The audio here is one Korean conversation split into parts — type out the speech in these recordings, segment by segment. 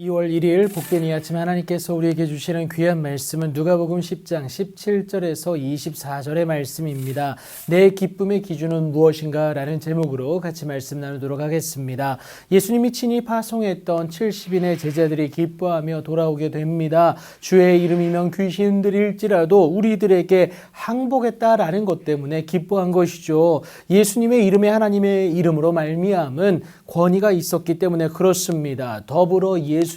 2월 1일 복된 이 아침 하나님께서 우리에게 주시는 귀한 말씀은 누가복음 10장 17절에서 24절의 말씀입니다. 내 기쁨의 기준은 무엇인가? 라는 제목으로 같이 말씀 나누도록 하겠습니다. 예수님이 친히 파송했던 70인의 제자들이 기뻐하며 돌아오게 됩니다. 주의 이름이면 귀신들일지라도 우리들에게 항복했다라는 것 때문에 기뻐한 것이죠. 예수님의 이름에 하나님의 이름으로 말미암은 권위가 있었기 때문에 그렇습니다. 더불어 예수님은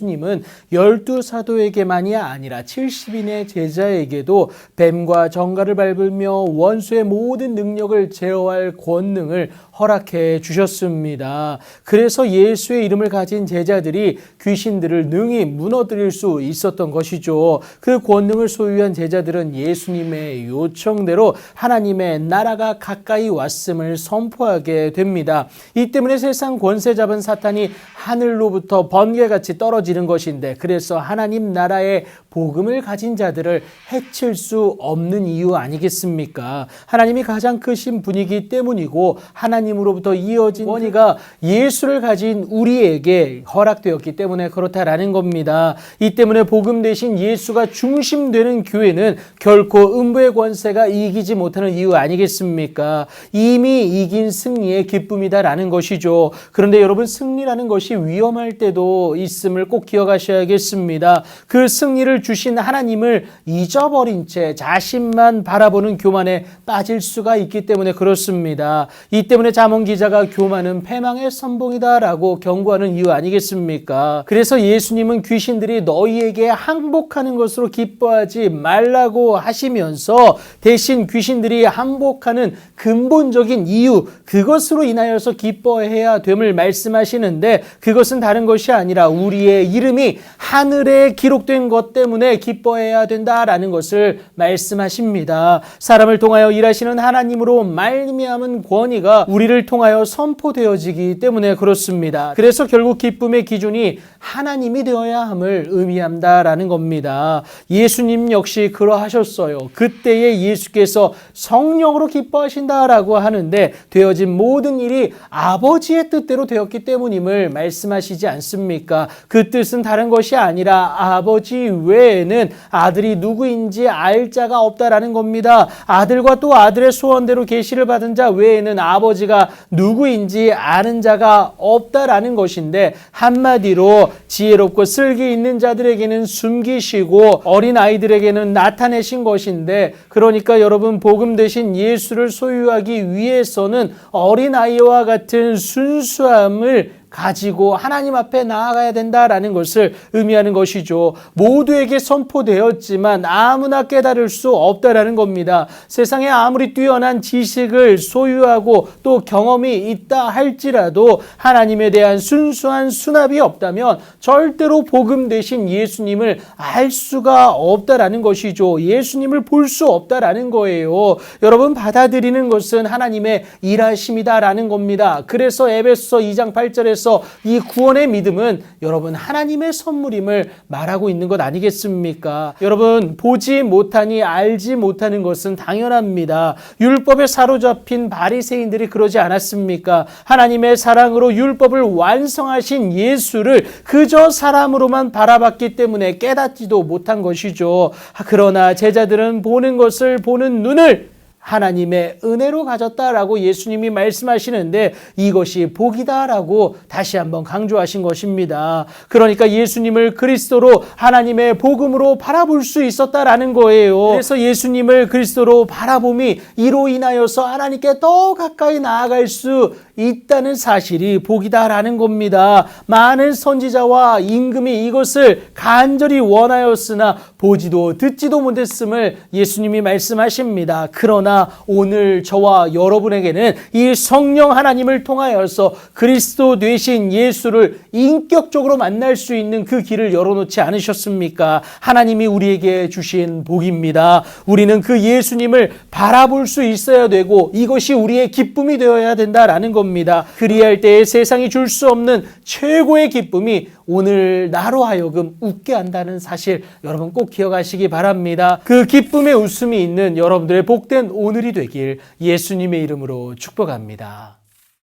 12사도에게만이 아니라 70인의 제자에게도 뱀과 정갈을 밟으며 원수의 모든 능력을 제어할 권능을 허락해 주셨습니다. 그래서 예수의 이름을 가진 제자들이 귀신들을 능히 무너뜨릴 수 있었던 것이죠. 그 권능을 소유한 제자들은 예수님의 요청대로 하나님의 나라가 가까이 왔음을 선포하게 됩니다. 이 때문에 세상 권세 잡은 사탄이 하늘로부터 번개같이 떨어지는 것인데, 그래서 하나님 나라의 복음을 가진 자들을 해칠 수 없는 이유 아니겠습니까? 하나님이 가장 크신 분이기 때문이고 하나님으로부터 이어진 권위가 예수를 가진 우리에게 허락되었기 때문에 그렇다라는 겁니다. 이 때문에 복음 대신 예수가 중심되는 교회는 결코 음부의 권세가 이기지 못하는 이유 아니겠습니까? 이미 이긴 승리의 기쁨이다라는 것이죠. 그런데 여러분, 승리라는 것이 위험할 때도 있음을 꼭 기억하셔야겠습니다. 그 승리를 주신 하나님을 잊어버린 채 자신만 바라보는 교만에 빠질 수가 있기 때문에 그렇습니다. 이 때문에 잠언 기자가 교만은 패망의 선봉이다라고 경고하는 이유 아니겠습니까? 그래서 예수님은 귀신들이 너희에게 항복하는 것으로 기뻐하지 말라고 하시면서 대신 귀신들이 항복하는 근본적인 이유, 그것으로 인하여서 기뻐해야 됨을 말씀하시는데, 그것은 다른 것이 아니라 우리의 이름이 하늘에 기록된 것 때문에 기뻐해야 된다라는 것을 말씀하십니다. 사람을 통하여 일하시는 하나님으로 말미암은 권위가 우리를 통하여 선포되어지기 때문에 그렇습니다. 그래서 결국 기쁨의 기준이 하나님이 되어야 함을 의미한다라는 겁니다. 예수님 역시 그러하셨어요. 그때에 예수께서 성령으로 기뻐하신다라고 하는데, 되어진 모든 일이 아버지의 뜻대로 되었기 때문임을 말씀하시지 않습니까? 그 뜻은 다른 것이 아니라 아버지 외에는 아들이 누구인지 알 자가 없다라는 겁니다. 아들과 또 아들의 소원대로 계시를 받은 자 외에는 아버지가 누구인지 아는 자가 없다라는 것인데, 한마디로 지혜롭고 슬기 있는 자들에게는 숨기시고 어린 아이들에게는 나타내신 것인데, 그러니까 여러분, 복음 대신 예수를 소유하기 위해서는 어린 아이와 같은 순수함을 가지고 하나님 앞에 나아가야 된다라는 것을 의미하는 것이죠. 모두에게 선포되었지만 아무나 깨달을 수 없다라는 겁니다. 세상에 아무리 뛰어난 지식을 소유하고 또 경험이 있다 할지라도 하나님에 대한 순수한 수납이 없다면 절대로 복음 대신 예수님을 알 수가 없다라는 것이죠. 예수님을 볼 수 없다라는 거예요. 여러분, 받아들이는 것은 하나님의 일하심이다라는 겁니다. 그래서 에베소서 2장 8절에서 이 구원의 믿음은 여러분 하나님의 선물임을 말하고 있는 것 아니겠습니까? 여러분, 보지 못하니 알지 못하는 것은 당연합니다. 율법에 사로잡힌 바리새인들이 그러지 않았습니까? 하나님의 사랑으로 율법을 완성하신 예수를 그저 사람으로만 바라봤기 때문에 깨닫지도 못한 것이죠. 그러나 제자들은 보는 것을 보는 눈을 하나님의 은혜로 가졌다라고 예수님이 말씀하시는데, 이것이 복이다라고 다시 한번 강조하신 것입니다. 그러니까 예수님을 그리스도로 하나님의 복음으로 바라볼 수 있었다라는 거예요. 그래서 예수님을 그리스도로 바라봄이 이로 인하여서 하나님께 더 가까이 나아갈 수 있다는 사실이 복이다라는 겁니다. 많은 선지자와 임금이 이것을 간절히 원하였으나 보지도 듣지도 못했음을 예수님이 말씀하십니다. 그러나 오늘 저와 여러분에게는 이 성령 하나님을 통하여서 그리스도 되신 예수를 인격적으로 만날 수 있는 그 길을 열어놓지 않으셨습니까? 하나님이 우리에게 주신 복입니다. 우리는 그 예수님을 바라볼 수 있어야 되고, 이것이 우리의 기쁨이 되어야 된다라는 겁니다. 그리할 때에 세상이 줄 수 없는 최고의 기쁨이 오늘 나로 하여금 웃게 한다는 사실, 여러분 꼭 기억하시기 바랍니다. 그 기쁨의 웃음이 있는 여러분들의 복된 오늘이 되길 예수님의 이름으로 축복합니다.